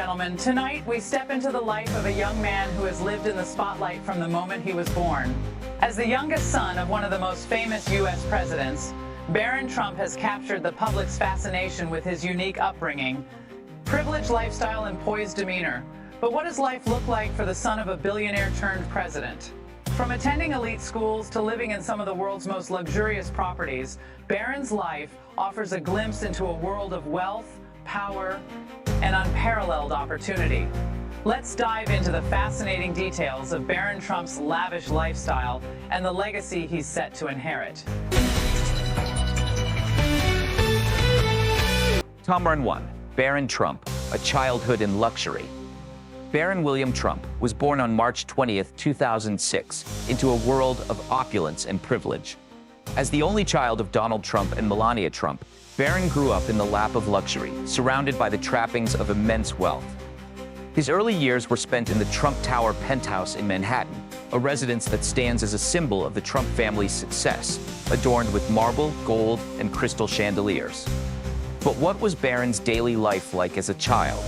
gentlemen, tonight we step into the life of a young man who has lived in the spotlight from the moment he was born. As the youngest son of one of the most famous U.S. presidents, Barron Trump has captured the public's fascination with his unique upbringing, privileged lifestyle, and poised demeanor. But what does life look like for the son of a billionaire turned president? From attending elite schools to living in some of the world's most luxurious properties, Barron's life offers a glimpse into a world of wealth, power, and unparalleled opportunity. Let's dive into the fascinating details of Barron Trump's lavish lifestyle and the legacy he's set to inherit. Run 1. Barron Trump, a childhood in luxury. Barron William Trump was born on March 20, 2006, into a world of opulence and privilege. As the only child of Donald Trump and Melania Trump, Barron grew up in the lap of luxury, surrounded by the trappings of immense wealth. His early years were spent in the Trump Tower penthouse in Manhattan, a residence that stands as a symbol of the Trump family's success, adorned with marble, gold, and crystal chandeliers. But what was Barron's daily life like as a child?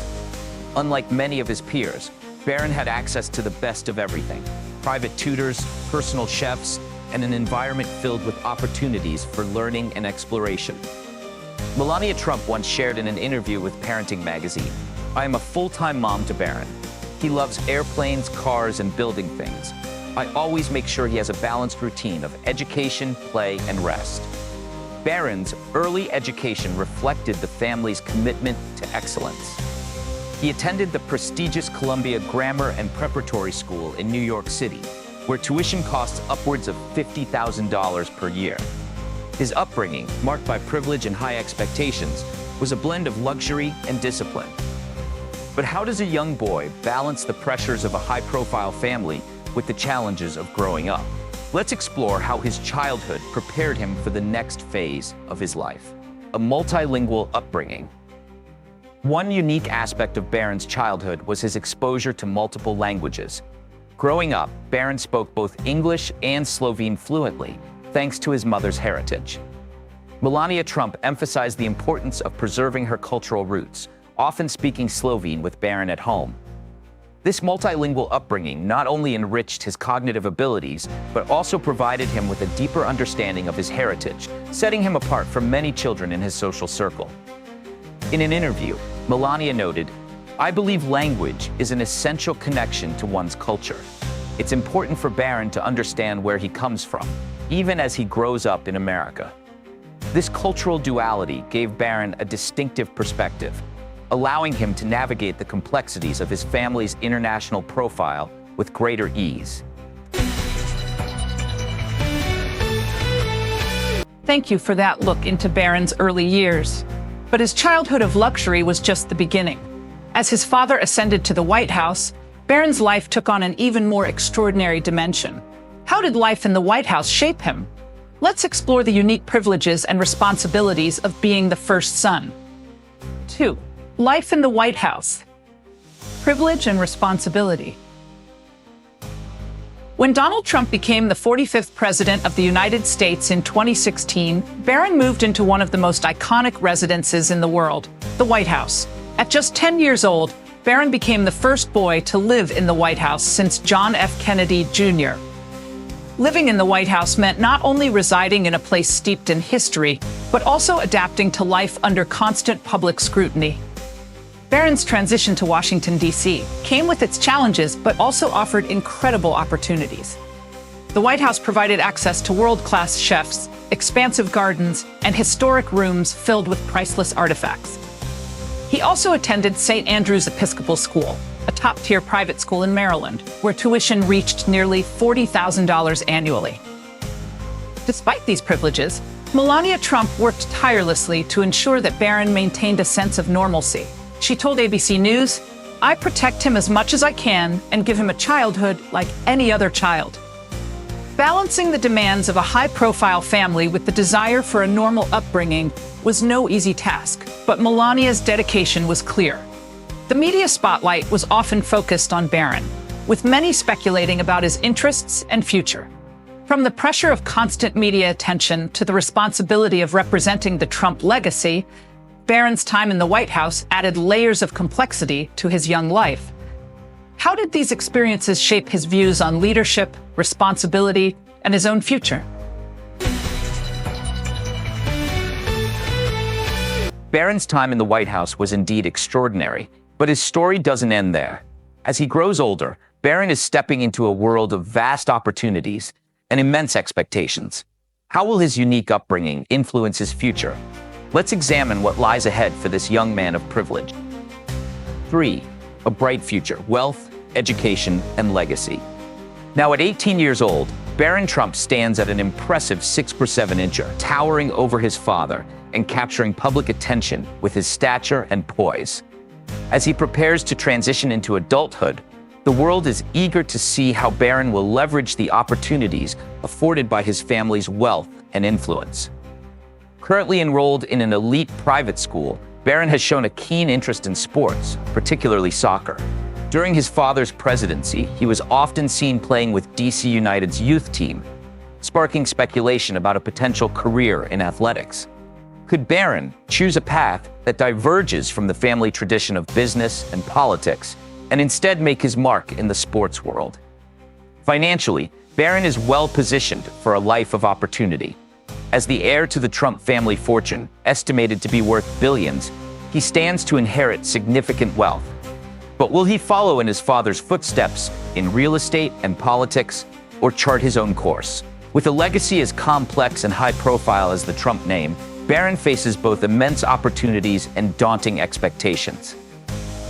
Unlike many of his peers, Barron had access to the best of everything: private tutors, personal chefs, and an environment filled with opportunities for learning and exploration. Melania Trump once shared in an interview with Parenting magazine, "I am a full-time mom to Barron. He loves airplanes, cars, and building things. I always make sure he has a balanced routine of education, play, and rest." Barron's early education reflected the family's commitment to excellence. He attended the prestigious Columbia Grammar and Preparatory School in New York City, where tuition costs upwards of $50,000 per year. His upbringing, marked by privilege and high expectations, was a blend of luxury and discipline. But how does a young boy balance the pressures of a high-profile family with the challenges of growing up? Let's explore how his childhood prepared him for the next phase of his life: a multilingual upbringing. One unique aspect of Barron's childhood was his exposure to multiple languages. Growing up, Barron spoke both English and Slovene fluently, thanks to his mother's heritage. Melania Trump emphasized the importance of preserving her cultural roots, often speaking Slovene with Barron at home. This multilingual upbringing not only enriched his cognitive abilities, but also provided him with a deeper understanding of his heritage, setting him apart from many children in his social circle. In an interview, Melania noted, "I believe language is an essential connection to one's culture. It's important for Barron to understand where he comes from, even as he grows up in America." This cultural duality gave Barron a distinctive perspective, allowing him to navigate the complexities of his family's international profile with greater ease. Thank you for that look into Barron's early years. But his childhood of luxury was just the beginning. As his father ascended to the White House, Barron's life took on an even more extraordinary dimension. How did life in the White House shape him? Let's explore the unique privileges and responsibilities of being the first son. 2. Life in the White House. Privilege and responsibility. When Donald Trump became the 45th president of the United States in 2016, Barron moved into one of the most iconic residences in the world, the White House. At just 10 years old, Barron became the first boy to live in the White House since John F. Kennedy Jr. Living in the White House meant not only residing in a place steeped in history, but also adapting to life under constant public scrutiny. Barron's transition to Washington, D.C. came with its challenges, but also offered incredible opportunities. The White House provided access to world-class chefs, expansive gardens, and historic rooms filled with priceless artifacts. He also attended St. Andrew's Episcopal School, a top-tier private school in Maryland, where tuition reached nearly $40,000 annually. Despite these privileges, Melania Trump worked tirelessly to ensure that Barron maintained a sense of normalcy. She told ABC News, "I protect him as much as I can and give him a childhood like any other child." Balancing the demands of a high-profile family with the desire for a normal upbringing was no easy task, but Melania's dedication was clear. The media spotlight was often focused on Barron, with many speculating about his interests and future. From the pressure of constant media attention to the responsibility of representing the Trump legacy, Barron's time in the White House added layers of complexity to his young life. How did these experiences shape his views on leadership, responsibility, and his own future? Barron's time in the White House was indeed extraordinary, but his story doesn't end there. As he grows older, Barron is stepping into a world of vast opportunities and immense expectations. How will his unique upbringing influence his future? Let's examine what lies ahead for this young man of privilege. 3. A bright future: wealth, education, and legacy. Now, at 18 years old, Barron Trump stands at an impressive 6'7", towering over his father and capturing public attention with his stature and poise. As he prepares to transition into adulthood, the world is eager to see how Barron will leverage the opportunities afforded by his family's wealth and influence. Currently enrolled in an elite private school, Barron has shown a keen interest in sports, particularly soccer. During his father's presidency, he was often seen playing with DC United's youth team, sparking speculation about a potential career in athletics. Could Barron choose a path that diverges from the family tradition of business and politics and instead make his mark in the sports world? Financially, Barron is well positioned for a life of opportunity. As the heir to the Trump family fortune, estimated to be worth billions, he stands to inherit significant wealth. But will he follow in his father's footsteps in real estate and politics, or chart his own course? With a legacy as complex and high profile as the Trump name, Barron faces both immense opportunities and daunting expectations.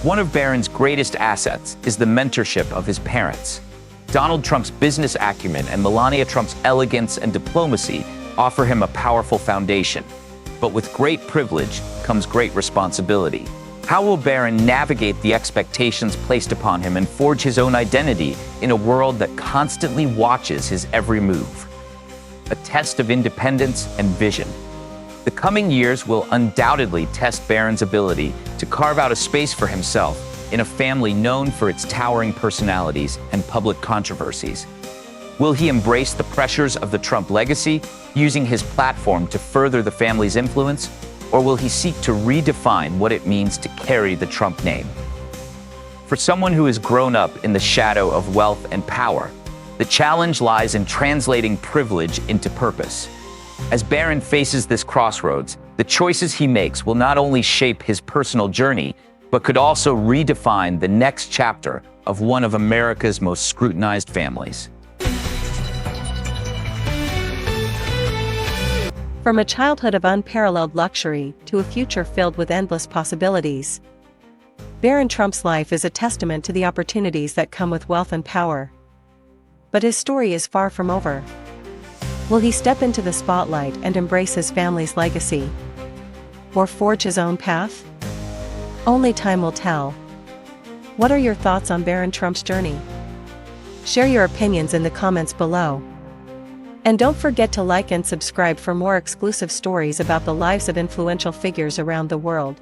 One of Barron's greatest assets is the mentorship of his parents. Donald Trump's business acumen and Melania Trump's elegance and diplomacy offer him a powerful foundation. But with great privilege comes great responsibility. How will Barron navigate the expectations placed upon him and forge his own identity in a world that constantly watches his every move? A test of independence and vision. The coming years will undoubtedly test Barron's ability to carve out a space for himself in a family known for its towering personalities and public controversies. Will he embrace the pressures of the Trump legacy, using his platform to further the family's influence, or will he seek to redefine what it means to carry the Trump name? For someone who has grown up in the shadow of wealth and power, the challenge lies in translating privilege into purpose. As Barron faces this crossroads, the choices he makes will not only shape his personal journey, but could also redefine the next chapter of one of America's most scrutinized families. From a childhood of unparalleled luxury to a future filled with endless possibilities, Barron Trump's life is a testament to the opportunities that come with wealth and power. But his story is far from over. Will he step into the spotlight and embrace his family's legacy? Or forge his own path? Only time will tell. What are your thoughts on Barron Trump's journey? Share your opinions in the comments below. And don't forget to like and subscribe for more exclusive stories about the lives of influential figures around the world.